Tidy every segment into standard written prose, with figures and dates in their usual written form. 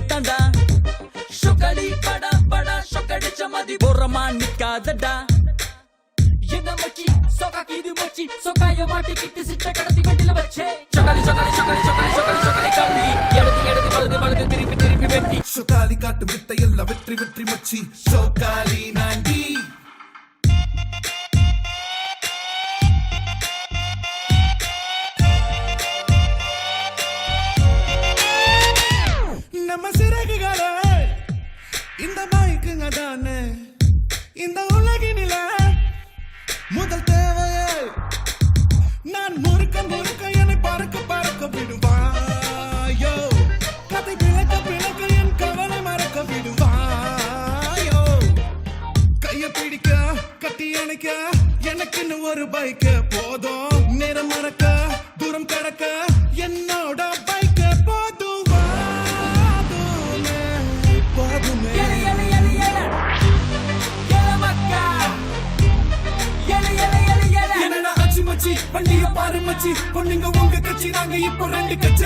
தண்டா சொக்கலி படா படா சொக்கடிச்ச மதி போறமா நிக்காதடா என்ன மச்சி சொக்கா கீது மச்சி சொக்காய மாட்டிக்கிட்டு சிட்ட கடத்தி வெட்டில வச்சே சொக்கலி சொக்கலி சொக்கலி சொக்கலி சொக்கலி சொக்கலி கள்ளி எடுத்து எடுத்து வலது வலது திருப்பி திருப்பி வெட்டி சொக்காலி காட்டு வித்தையெல்லாம் வெற்றி வெற்றி மச்சி சொக்காலி நாண்டி நம்ம சிறகுகளே இந்த பைக்குங்க தானே இந்த உலகினில முதல் தேவையே நான் முறுக்க முறுக்க என்னை பறக்க பறக்க விடுவாயோ கதை பிளக்க பிளக்க என் கவலை மறக்க விடுவாயோ கைய பிடிக்க கட்டி அணைக்க எனக்குன்னு ஒரு பைக்க போதும் நேரம் மறக்க தூரம் கடக்க என்னோட பைக்க போதும் போதுமே என்னடா அச்சி மச்சி வண்டிய பாரு மச்சி பொண்ணுங்க உங்க கட்சி நாங்க இப்போ ரெண்டு கட்சி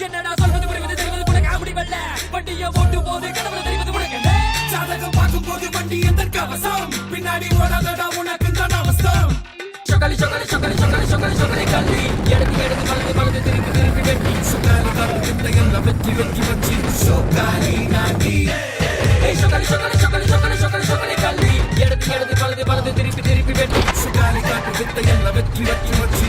என்னடா சொல்றது புரிவது தெரிவது உனக்கு அப்படி வரல வண்டிய ஓட்டு போது கடவுள தெரிவது உனக்கு சாதகம் பார்க்கும் போது வண்டி எந்த கவசம் பின்னாடி ஓடாதடா உனக்கு தான் அவசரம் சொக்கலி சொக்கலி சொக்கலி சொக்கலி சொக்கலி சொக்கலி கள்ளி எடுத்து எடுத்து வலது வலது திருப்பி திருப்பி வெட்டி சொக்காலி காட்டு வித்தையெல்லாம் வெற்றி வெற்றி மச்சி சொக்காலி நாண்டி சொக்கலி சொக்கலி சொக்கலி சொக்கலி சொக்கலி சொக்கலி கள்ளி எடுத்து எடுத்து வலது வலது திருப்பி திருப்பி வெட்டி சொக்காலி காட்டு வித்தையெல்லாம் வெற்றி வெற்றி மச்சி